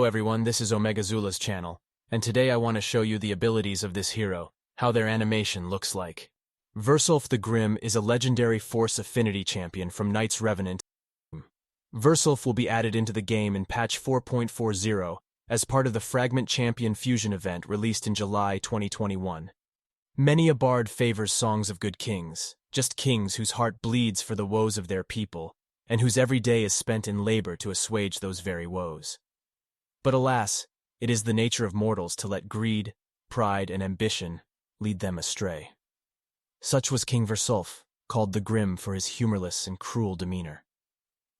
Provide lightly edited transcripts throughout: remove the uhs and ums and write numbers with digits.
everyone, this is Omega Zula's channel, and today I want to show you the abilities of this hero, how their animation looks like. Versulf the Grim is a legendary Force Affinity champion from Knights Revenant. Versulf will be added into the game in patch 4.40 as part of the Fragment Champion Fusion event released in July 2021. Many a bard favors songs of good kings, just kings whose heart bleeds for the woes of their people, and whose every day is spent in labor to assuage those very woes. But alas, it is the nature of mortals to let greed, pride, and ambition lead them astray. Such was King Versulf, called the Grim for his humorless and cruel demeanor.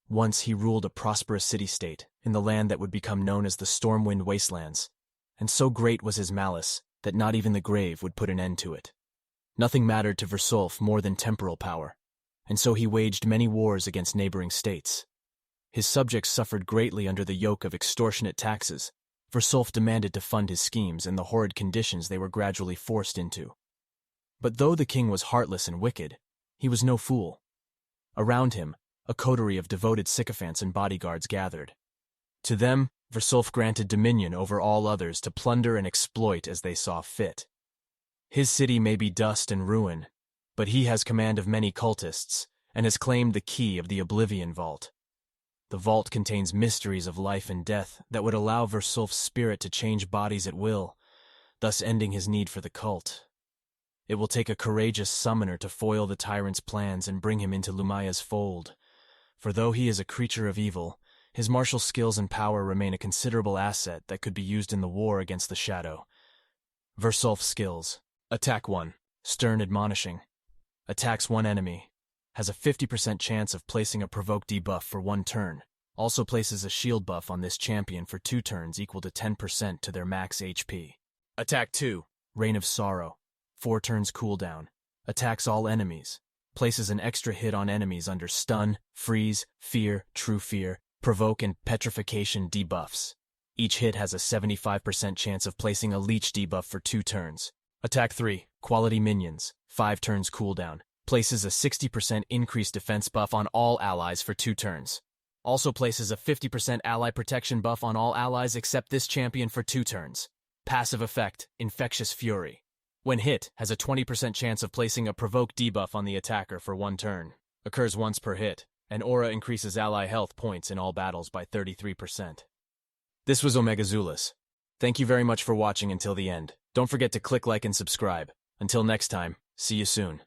Once he ruled a prosperous city-state in the land that would become known as the Stormwind Wastelands, and so great was his malice that not even the grave would put an end to it. Nothing mattered to Versulf more than temporal power, and so he waged many wars against neighboring states. His subjects suffered greatly under the yoke of extortionate taxes. Versulf demanded to fund his schemes and the horrid conditions they were gradually forced into. But though the king was heartless and wicked, he was no fool. Around him, a coterie of devoted sycophants and bodyguards gathered. To them, Versulf granted dominion over all others to plunder and exploit as they saw fit. His city may be dust and ruin, but he has command of many cultists and has claimed the key of the Oblivion Vault. The vault contains mysteries of life and death that would allow Versulf's spirit to change bodies at will, thus ending his need for the cult. It will take a courageous summoner to foil the tyrant's plans and bring him into Lumaya's fold, for though he is a creature of evil, his martial skills and power remain a considerable asset that could be used in the war against the Shadow. Versulf's skills. Attack 1. Stern Admonishing. Attacks one enemy. Has a 50% chance of placing a provoke debuff for 1 turn. Also places a shield buff on this champion for 2 turns equal to 10% to their max HP. Attack 2. Reign of Sorrow. 4 turns cooldown. Attacks all enemies. Places an extra hit on enemies under stun, freeze, fear, true fear, provoke, and petrification debuffs. Each hit has a 75% chance of placing a leech debuff for 2 turns. Attack 3. Quality Minions. 5 turns cooldown. Places a 60% increased defense buff on all allies for 2 turns. Also places a 50% ally protection buff on all allies except this champion for 2 turns. Passive effect, Infectious Fury. When hit, has a 20% chance of placing a provoke debuff on the attacker for 1 turn. Occurs once per hit. An aura increases ally health points in all battles by 33%. This was Omega Zulus. Thank you very much for watching until the end. Don't forget to click like and subscribe. Until next time, see you soon.